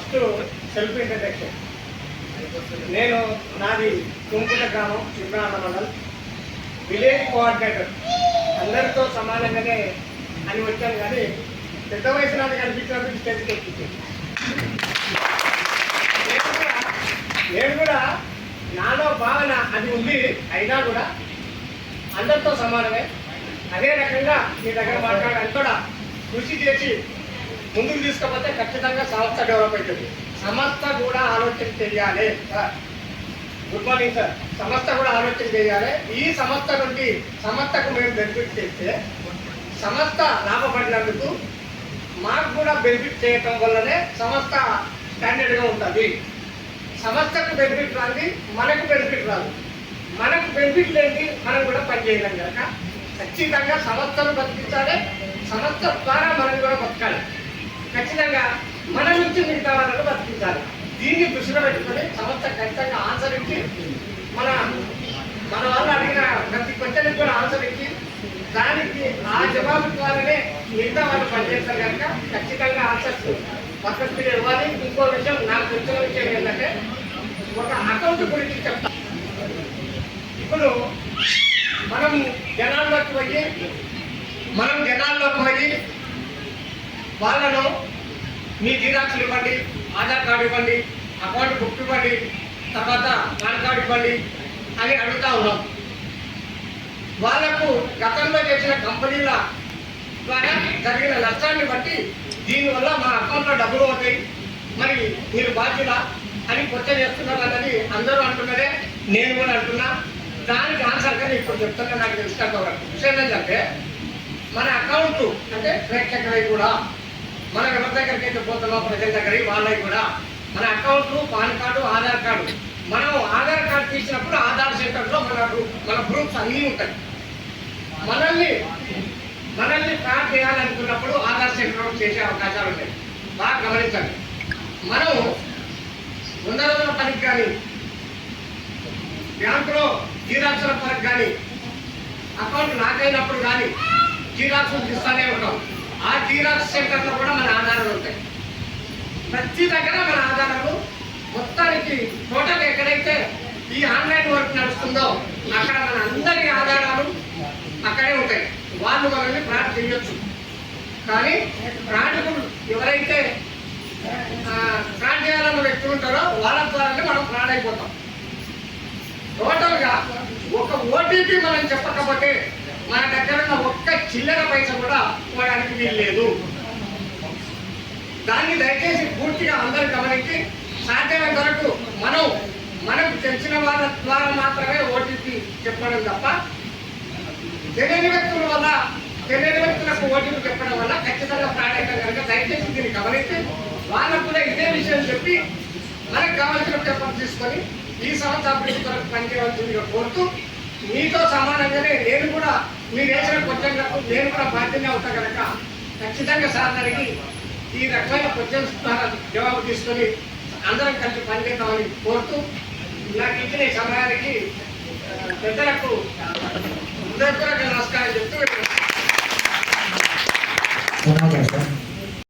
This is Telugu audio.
First self introduction. నేను నాది తుంకుట గ్రామం, చిబ్రాన మండల్, విలేజ్ కోఆర్డినేటర్. అందరితో సమానంగానే అని వచ్చాను, కానీ పెద్ద వయసు నాది కనిపించినప్పుడు స్టేజ్కి ఎక్కించాను. నేను కూడా నాలో భావన అది ఉంది, అయినా కూడా అందరితో సమానమే. అదే రకంగా మీ దగ్గర మాట్లాడడానికి కూడా కృషి చేసి ముందుకు తీసుకపోతే ఖచ్చితంగా సంస్థ డెవలప్ అవుతుంది. సంస్థ కూడా ఆలోచన చేయాలి. Good morning sir. సంస్థ కూడా ఆలోచన చేయాలి. ఈ సంస్థ నుండి సంస్థకు మేము బెనిఫిట్ చేస్తే సంస్థ లాభపడినందుకు మాకు కూడా బెనిఫిట్ చేయటం వల్లనే సంస్థ స్టాండర్డ్గా ఉంటుంది. సంస్థకు బెనిఫిట్ రాదు, మనకు బెనిఫిట్ రాదు. మనకు బెనిఫిట్ లేని మనం కూడా పనిచేయలేం కనుక ఖచ్చితంగా సంస్థను బతికించాలి. సంస్థ ద్వారా మనం కూడా బతకాలి. ఖచ్చితంగా మన నుంచి మిగతా వాళ్ళను బతికించాలి. దీన్ని దృష్టిలో పెట్టుకొని సంస్థ ఖచ్చితంగా ఆన్సర్ ఇచ్చి మన వాళ్ళు అడిగిన ప్రతి క్వశ్చన్కి కూడా ఆన్సర్ ఇచ్చి దానికి ఆ జవాబు ద్వారానే మిగతా వాళ్ళు పనిచేస్తారు కనుక ఖచ్చితంగా ఆన్సర్స్ పర్ఫెక్ట్ ఇవ్వాలి. ఇంకో విషయం, నాకు తెలిసిన విషయం ఏంటంటే ఒక అకౌంట్ గురించి చెప్తాను. ఇప్పుడు మనం జనాల్లోకి పోయి వాళ్ళను మీ జీరాక్స్లు ఇవ్వండి, ఆధార్ కార్డు ఇవ్వండి, అకౌంట్ బుక్ ఇవ్వండి, తర్వాత పాన్ కార్డు ఇవ్వండి అని అడుగుతూ ఉన్నాం. వాళ్లకు గతంలో చేసిన కంపెనీల ద్వారా జరిగిన నష్టాన్ని బట్టి దీనివల్ల మా అకౌంట్లో డబ్బులు అవుతాయి, మరి మీరు బాధ్యులా అని క్వశ్చన్ చేస్తున్నారు అన్నది అందరూ అంటున్నదే, నేను కూడా అంటున్నా. దానికి ఆన్సర్గా నేను ఇప్పుడు చెప్తున్నా. నాకు తెలిసినంత విషయం ఏంటంటే మన అకౌంట్ అంటే ప్రేక్షకులవి కూడా మనం ఎవరి దగ్గరికి అయితే పోతున్నాం ప్రజల దగ్గరికి వాళ్ళవి కూడా మన account, pan card, Aadhaar card. మనం ఆధార్ కార్డు తీసినప్పుడు ఆధార్ సెంటర్లో మన ప్రూఫ్స్ అన్నీ ఉంటాయి. మనల్ని ఫ్రాడ్ చేయాలనుకున్నప్పుడు ఆధార్ సెంటర్లో చేసే అవకాశాలు ఉంటాయి. బాగా గమనించండి. మనం 100 రోజుల పనికి కానీ, బ్యాంకులో జీరాక్సుల పనికి కానీ, అకౌంట్ లాకైనప్పుడు కానీ జీరాక్సులు తీస్తూనే ఉంటాం. ఆ జీరాక్స్ సెంటర్లో కూడా మన ఆధారాలు ఉంటాయి. ప్రతి దగ్గర మన ఆధారాలు మొత్తానికి టోటల్ ఎక్కడైతే ఈ ఆన్లైన్ వర్క్ నడుస్తుందో అక్కడ మన అందరి ఆధారాలు అక్కడే ఉంటాయి. వాళ్ళు మనల్ని ఫ్రాడ్ చేయొచ్చు, కానీ ఫ్రాడ్కు ఎవరైతే ఫ్రాడ్ చేయాలన్న వ్యక్తులు ఉంటారో వాళ్ళ ద్వారానే మనం ఫ్రాడ్ అయిపోతాం. టోటల్గా ఒక ఓటీపీ మనం చెప్పకపోతే మన దగ్గర ఉన్న ఒక్క చిల్లర పైసా కూడా పోవడానికి వీలు లేదు. దాన్ని దయచేసి పూర్తిగా అందరూ గమనించి సాధ్యమైన వరకు మనకు తెలిసిన వాళ్ళ ద్వారా మాత్రమే ఓటీపీ చెప్పడం తప్ప తెలియని వ్యక్తులకు ఓటీపీ చెప్పడం వల్ల ఖచ్చితంగా ఫ్రాడ్ అయితే కనుక దయచేసి దీన్ని గమనించి వాళ్ళకు కూడా ఇదే విషయం చెప్పి మనకు కావాల్సిన పేపర్ తీసుకొని ఈ సంస్థ అభివృద్ధి కొరకు పనిచేయవలసిందిగా కోరుతూ, మీతో సమానంగానే నేను కూడా మీరు వేసిన క్వశ్చన్లకు నేను కూడా బాధ్యత అవుతా కనుక ఖచ్చితంగా సార్ అడిగి ఈ రకమైన క్వశ్చన్స్ ద్వారా జవాబు తీసుకొని అందరం కలిసి పనిచేద్దామని కోరుతూ, నాకు ఇచ్చిన ఈ సమయానికి పెద్దలకు హృదయపూర్వక నమస్కారం చెప్తూ